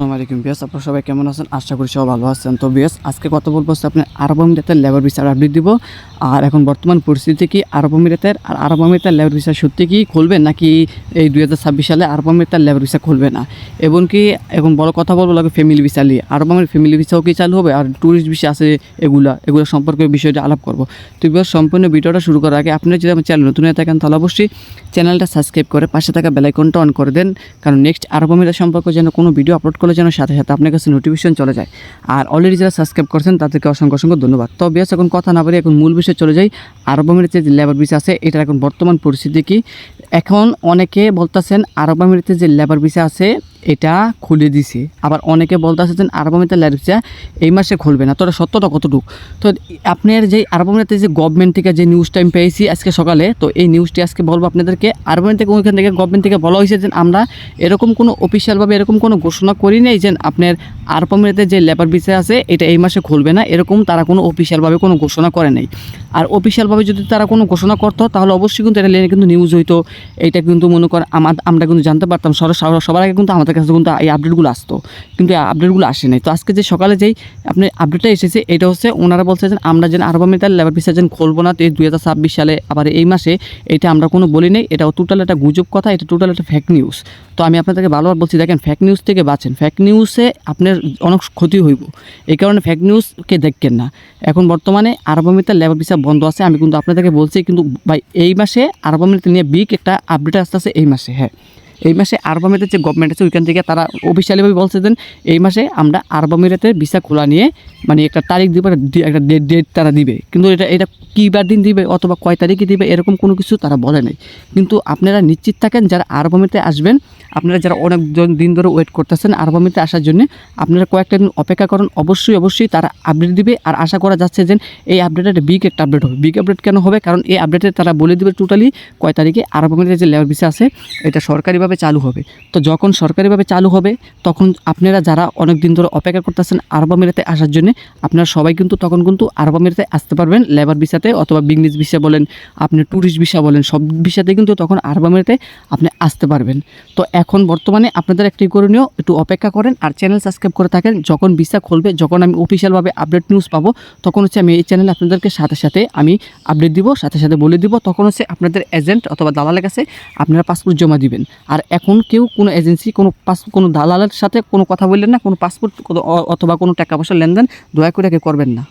আসসালামু আলাইকুম বিয়াস, আপনারা সবাই কেমন আছেন? আশা করি সবাই ভালো আছেন। তো বিয়াস, আজকে কথা বলবো হচ্ছে আপনার আরব আমিরাতের লেবার ভিসার আপডেট দিব। আর এখন বর্তমান পরিস্থিতি কি আরব আমিরাতের আরব আমিরাতের লেবার ভিসা সত্যি কি খুলবে নাকি এই 2026 সালে আরব আমিরাতের লেবার ভিসা খুলবে না, এবং কি এখন বড় কথা বলবো লাগে ফ্যামিলি ভিসা নিয়ে। আরব আমিরাত ফ্যামিলি ভিসাও কি চালু হবে, আর ট্যুরিস্ট ভিসা আছে এগুলো সম্পর্কে বিষয়টা আলাপ করবো। তো বিয়াস, সম্পূর্ণ ভিডিওটা শুরু করার আগে আপনারা যদি আমার চ্যানেল নতুন হয়ে থাকেন তাহলে অবশ্যই চ্যানেলটা সাবস্ক্রাইব করে পাশে থাকা বেল আইকনটা অন করে দেন, কারণ নেক্সট আরব আমিরাত সম্পর্কে যেন কোনো ভিডিও আপলোড করলে যেন সাথে সাথে আপনার কাছে নোটিফিকেশন চলে যায়। আর অলরেডি যারা সাবস্ক্রাইব করছেন তাদেরকে অসংখ্য অসংখ্য ধন্যবাদ। তো বিয়াস, এখন কথা না বলে এখন মূল বিষয়ে চলে যাই। আরব আমিরাতের যে লেবার ভিসা আছে এটার এখন বর্তমান পরিস্থিতি কি। এখন অনেকে বলতেছেন আরব আমিরাতের যে লেবার ভিসা আছে এটা খুলে দিছে, আবার অনেকে বলতেছেন আরব আমিরাতের লেবার ভিসা এই মাসে খুলবে না। তো এটা সত্যটা কতটুকু? তো আপনার যে আরব আমিরাতের যে গভর্নমেন্ট থেকে যে নিউজটা আমি পেয়েছি আজকে সকালে, তো এই নিউজটি আজকে বলবো আপনাদেরকে। আরব আমিরাত থেকে ওইখান থেকে গভর্নমেন্ট থেকে বলা হয়েছে যে আমরা এরকম কোনো অফিসিয়ালভাবে এরকম কোনো ঘোষণা করি নাই যে আপনার আরব আমিরাতের যে লেবার ভিসা আছে এটা এই মাসে খুলবে না, এরকম তারা কোনো অফিসিয়ালভাবে কোনো ঘোষণা করে নাই। আর অফিসিয়ালভাবে যদি তারা কোনো ঘোষণা করতো তাহলে অবশ্যই কিন্তু এটা নিয়ে কিন্তু নিউজ হইতো। এইটা কিন্তু মনে করেন আমরা কিন্তু জানতে পারতাম, সবার আগে কিন্তু আমাদের কাছে কিন্তু এই আপডেটগুলো আসতো, কিন্তু এই আপডেটগুলো আসে নাই। তো আজকে যে সকালে যেই আপনি আপডেটটা এসেছে এটা হচ্ছে ওনারা বলছে যে আমরা যেন আরব আমিরাতের লেবার ভিসা যেন খুলবো না এই 2026 সালে, আবার এই মাসে, এটা আমরা কোনো বলি নেই। এটা টোটাল একটা গুজব কথা, এটা টোটাল একটা ফেক নিউজ। তো আমি আপনাদেরকে ভালোবার বলছি, দেখেন ফেক নিউজ থেকে বাঁচেন, ফেক নিউজে আপনার অনেক ক্ষতি হইব। এই কারণে ফেক নিউজকে দেখেন না। এখন বর্তমানে আরব আমিরাতের লেবার ভিসা বন্ধ আছে, আমি কিন্তু আপনাদেরকে বলছি, কিন্তু ভাই এই মাসে আরব আমিরাত নিয়ে বিগ একটা আপডেট আসতেছে এই মাসে। হ্যাঁ, এই মাসে আরব আমিরাতের যে গভর্নমেন্ট আছে ওইখান থেকে তারা অফিসিয়ালিভাবে বলছে যে এই মাসে আমরা আরব আমিরাতের ভিসা খোলা নিয়ে মানে একটা তারিখ দিবে, একটা ডেট তারা দিবে, কিন্তু এটা কী বার দিন দিবে অথবা কয় তারিখে দিবে এরকম কোনো কিছু তারা বলে নাই। কিন্তু আপনারা নিশ্চিত থাকেন যারা আরব আমিরাতে আসবেন, আপনারা যারা অনেকজন দিন ধরে ওয়েট করতেছেন আরব আমিরাতে আসার জন্য, আপনারা কয়েকটা দিন অপেক্ষা করুন, অবশ্যই তারা আপডেট দিবে। আর আশা করা যাচ্ছে যে এই আপডেটটা বিগ একটা আপডেট হবে। বিগ আপডেট কেন হবে? কারণ এই আপডেটে তারা বলে দেবে টোটালি কয় তারিখে আরব আমিরাতের যে লেবার ভিসা আছে এটা সরকারিভাবে চালু হবে। তো যখন সরকারিভাবে চালু হবে তখন আপনারা যারা অনেক দিন ধরে অপেক্ষা করতেছেন আরব আমিরাতে আসার জন্য, আপনারা সবাই কিন্তু তখন কিন্তু আরব আমিরাতে আসতে পারবেন লেবার ভিসাতে, অথবা বিজনেস ভিসা বলেন, আপনি ট্যুরিস্ট ভিসা বলেন, সব ভিসাতে কিন্তু তখন আরব আমিরাতে আপনি আসতে পারবেন। তো এখন বর্তমানে আপনাদের একটি করণীয়, একটু অপেক্ষা করেন আর চ্যানেল সাবস্ক্রাইব করে থাকেন। যখন ভিসা খুলবে, যখন আমি অফিসিয়ালভাবে আপডেট নিউজ পাবো, তখন হচ্ছে আমি এই চ্যানেলে আপনাদেরকে সাথে সাথে আমি আপডেট দিব, সাথে সাথে বলে দিব। তখন হচ্ছে আপনাদের এজেন্ট অথবা দালালের কাছে আপনারা পাসপোর্ট জমা দিবেন। আর এখন কেউ কোনো এজেন্সি কোনো দালালের সাথে কোনো কথা বললেন না, কোনো পাসপোর্ট অথবা কোনো টাকা পয়সা লেনদেন দয়া করে করবেন না।